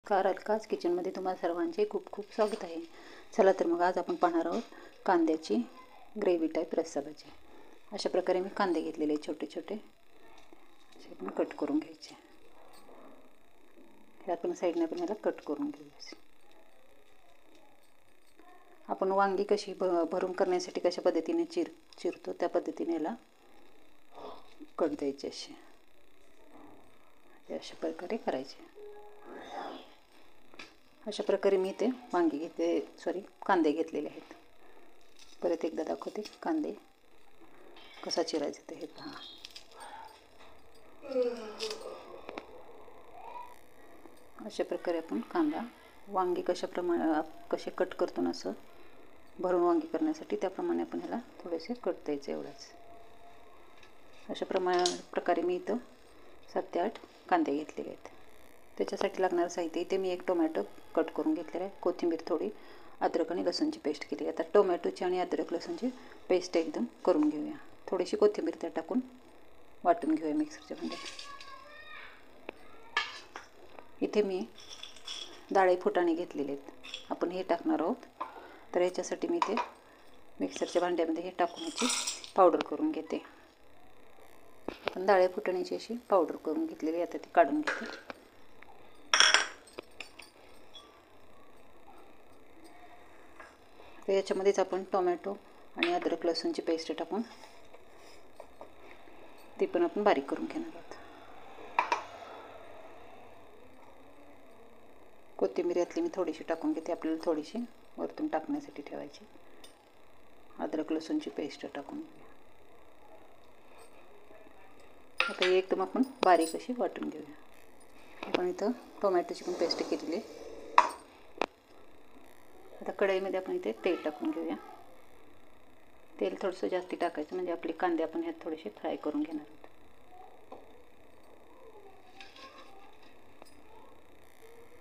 अलकाज किचनमध्ये तुम्हाला सर्वांचे खूप खूप स्वागत आहे. चला तर मग आज आपण पाहणार आहोत कांद्याची ग्रेव्ही टाईप रस्सा भाजी. अशा प्रकारे मी कांदे घेतलेले छोटे छोटे असे आपण कट करून घ्यायचे. हे आपण साईडने पण याला कट करून घेऊया. आपण वांगी कशी भरून करण्यासाठी कशा पद्धतीने चिरतो त्या पद्धतीने याला कट द्यायचे. अशा प्रकारे करायचे. अशा प्रकारे मी ते कांदे घेतलेले आहेत. परत एकदा दाखवते कांदे कसा चिरायचा ते हे पहा. अशा प्रकारे आपण कांदा वांगी कसे कट करतो ना असं भरून वांगी करण्यासाठी त्याप्रमाणे आपण ह्याला थोडेसे कट द्यायचे एवढंच. अशा प्रकारे मी इथं 7 ते 8 कांदे घेतलेले आहेत. त्याच्यासाठी लागणारं साहित्य इथे मी 1 टोमॅटो कट करून घेतलेला आहे. कोथिंबीर थोडी, अद्रक आणि लसूणची पेस्ट केली. आता टोमॅटोची आणि अद्रक लसूणची पेस्ट एकदम करून घेऊया. थोडीशी कोथिंबीर त्यात टाकून वाटून घेऊया मिक्सरच्या भांड्यात. इथे मी डाळे फुटाणे घेतलेले आहेत. आपण हे टाकणार आहोत. तर याच्यासाठी मी ते मिक्सरच्या भांड्यामध्ये हे टाकून याची पावडर करून घेते. आपण डाळे फुटाण्याची अशी पावडर करून घेतलेली. आता ती काढून घेते. तर याच्यामध्येच आपण टोमॅटो आणि अद्रक लसूणची पेस्ट टाकून ती पण आपण बारीक करून घेणार आहोत. कोथिंबीर यातली मी थोडीशी टाकून घेते. आपल्याला थोडीशी वरतून टाकण्यासाठी ठेवायची. अद्रक लसूणची पेस्ट टाकून आता ही एकदम आपण बारीक अशी वाटून घेऊया. आपण इथं टोमॅटोची पण पेस्ट केलेली. आता कढईमध्ये आपण इथे तेल टाकून घेऊया. तेल थोडंसं जास्ती टाकायचं म्हणजे आपले कांदे आपण ह्यात थोडेसे फ्राय करून घेणार आहोत.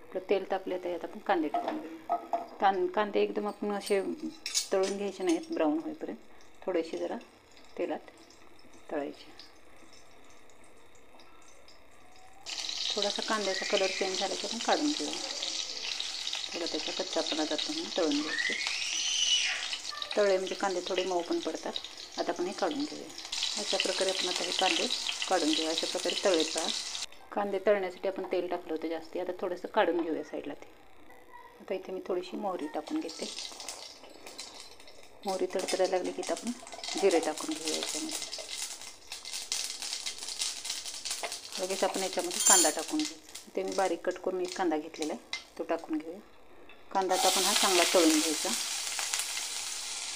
आपलं तेल तापले तर यात आपण कांदे टाकून घेऊया. कांदे एकदम आपण असे तळून घ्यायचे नाहीत ब्राऊन होईपर्यंत. थोडेसे जरा तेलात तळायचे. थोडासा कांद्याचा कलर चेंज झाला की आपण काढून घेऊया. थोडा त्याचा कच्चापणा जातो म्हणून तळून घ्यायचे. तळले म्हणजे कांदे थोडे मऊ पण पडतात. आता आपण हे काढून घेऊया. अशा प्रकारे आपण आता हे कांदे काढून घेऊया. अशा प्रकारे तळले पहा. कांदे तळण्यासाठी आपण तेल टाकलं होतं जास्ती. आता थोडंसं काढून घेऊया साईडला ते. आता इथे मी थोडीशी मोहरी टाकून घेते. मोहरी तडतडायला लागली की आपण जिरे टाकून घेऊया याच्यामध्ये. लगेच आपण याच्यामध्ये कांदा टाकून घ्यायचा. इथे मी बारीक कट करून एक कांदा घेतलेला आहे तो टाकून घेऊया. कांदा तर आपण हा चांगला तळून घ्यायचा.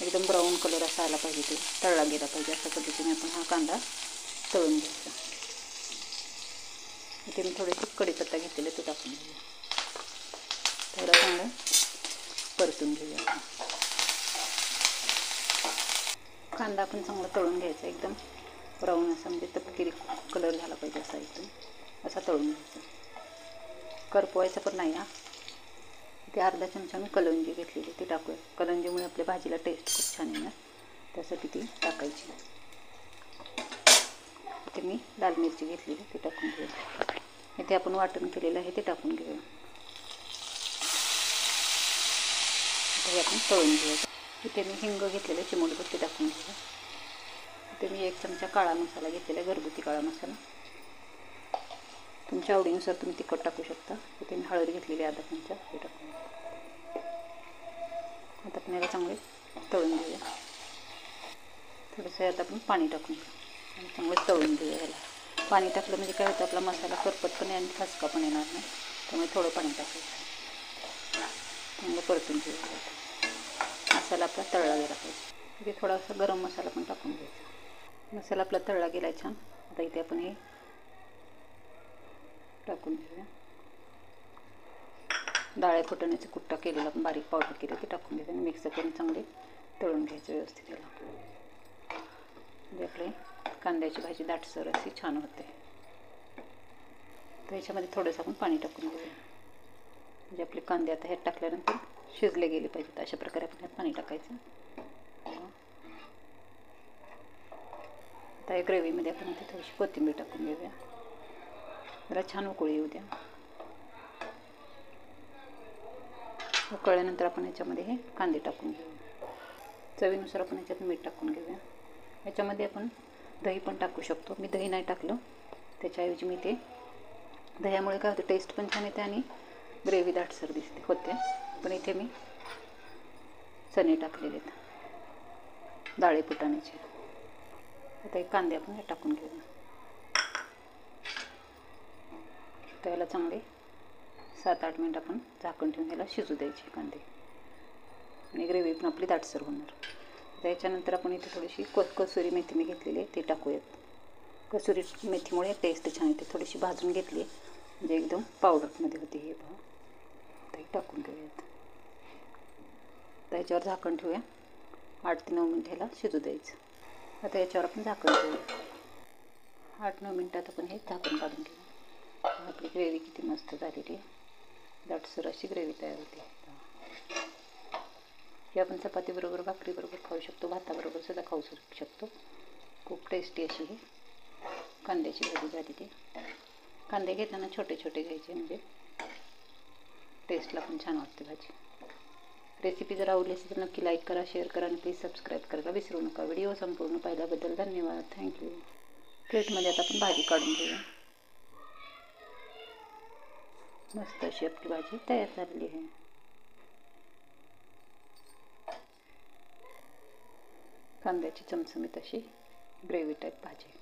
एकदम ब्राऊन कलर असा आला पाहिजे, ते तळला गेला पाहिजे. अशा पद्धतीने आपण हा कांदा तळून घ्यायचा. इथे मी थोडेसे कढीपत्ता घेतलेले तो टाकून घेऊया. थोडा चांगला परतून घेऊया. कांदा आपण चांगला तळून घ्यायचा. एकदम ब्राऊन असा म्हणजे तपकिरी कलर झाला पाहिजे असा एकदम असा तळून घ्यायचा. करपवायचं पण नाही. ते अर्धा चमचा मी कलंजी घेतलेली ती टाकूया. कलंजीमुळे आपल्या भाजीला टेस्ट खूप छान येणार, त्यासाठी ती टाकायची. इथे मी लाल मिरची घेतलेली ती टाकून घेऊया. इथे आपण वाटण केलेलं आहे ते टाकून घेऊया. आता आपण तळून घेऊया. इथे मी हिंग घेतलेले चिमूटभर ते टाकून घेऊया. इथे मी 1 चमचा काळा मसाला घेतलेला, घरगुती काळा मसाला. तुमच्या आवडीनुसार तुम्ही तिखट टाकू शकता. इथे मी हळद घेतलेली अर्धा चमचा ते टाकून. आता आपण याला चांगले तळून घेऊया. थोडंसं यात आपण पाणी टाकून घेऊ आणि चांगलं तळून घेऊया. याला पाणी टाकलं म्हणजे काय होतं, आपला मसाला करपत पण आणि खसका पण येणार नाही. त्यामुळे थोडं पाणी टाकायचं. चांगलं परतून घेऊया. मसाला आपला तळला गेला पाहिजे. इथे थोडासा गरम मसाला पण टाकून घ्यायचा. मसाला आपला तळला गेला छान. आता इथे आपण हे टाकून घेऊया. डाळे फुटाण्याचं कुट्टा केलेला आपण बारीक पावडर केली ते टाकून घ्यायचं आणि मिक्स करून चांगले तळून घ्यायचं व्यवस्थित. याला म्हणजे आपले कांद्याची भाजी दाटसर अशी छान होते. तर याच्यामध्ये थोडंसं आपण पाणी टाकून घेऊया. म्हणजे आपले कांदे आता ह्यात टाकल्यानंतर शिजले गेले पाहिजेत. अशा प्रकारे आपण ह्यात पाणी टाकायचं. आता या ग्रेव्हीमध्ये आपण इथे थोडीशी कोथिंबीर टाकून घेऊया. जरा छान उकळी येऊ द्या. उकळल्यानंतर आपण याच्यामध्ये हे कांदे टाकून घेऊया. चवीनुसार आपण याच्यात मीठ टाकून घेऊया. याच्यामध्ये आपण दही पण टाकू शकतो. मी दही नाही टाकलं, त्याच्याऐवजी मी ते दह्यामुळे काय होतं, टेस्ट पण छान येते आणि ग्रेव्ही दाटसर होते. पण इथे मी चणे टाकलेले आहेत, डाळे फुटाण्याचे. आता एक कांदे आपण टाकून घेऊया. त्याला चांगले 7-8 मिनिट आपण झाकण ठेवून याला शिजू द्यायचे कांदे, आणि ग्रेव्ही पण आपली दाटसर होणार. त्याच्यानंतर आपण इथे थोडीशी कसुरी मेथी मी घेतलेली आहे, ती टाकूयात. कसुरी मेथीमुळे टेस्ट छान येते. थोडीशी भाजून घेतली म्हणजे एकदम पावडरमध्ये होते. हे पहा, ते टाकून घेऊयात. त्याच्यावर झाकण ठेवूया. 8 ते 9 मिनिट ह्याला शिजू द्यायचं. आता याच्यावर आपण झाकण ठेवूया. 8-9 मिनिटात आपण हे झाकण काढून घेऊ. आपली ग्रेव्ही किती मस्त झालेली आहे, दाटसर अशी ग्रेव्ही तयार होते. ही आपण चपातीबरोबर, भाकरीबरोबर खाऊ शकतो, भाताबरोबर सुद्धा खाऊ शकतो. खूप टेस्टी अशी ही कांद्याची भाजी झालेली. कांदे घेताना छोटे छोटे घ्यायचे, म्हणजे टेस्टला पण छान वाटते भाजी. रेसिपी जर आवडली असेल तर नक्की लाईक करा, शेअर करा आणि प्लीज सबस्क्राईब करायला विसरू नका. व्हिडिओ संपूर्ण पाहिल्याबद्दल धन्यवाद. थँक्यू. प्लेटमध्ये आता आपण भाजी काढून घेऊया. मस्त अशी आपली भाजी तयार झालेली आहे. कांद्याची चमचमीत अशी ग्रेव्ही टाईप भाजी.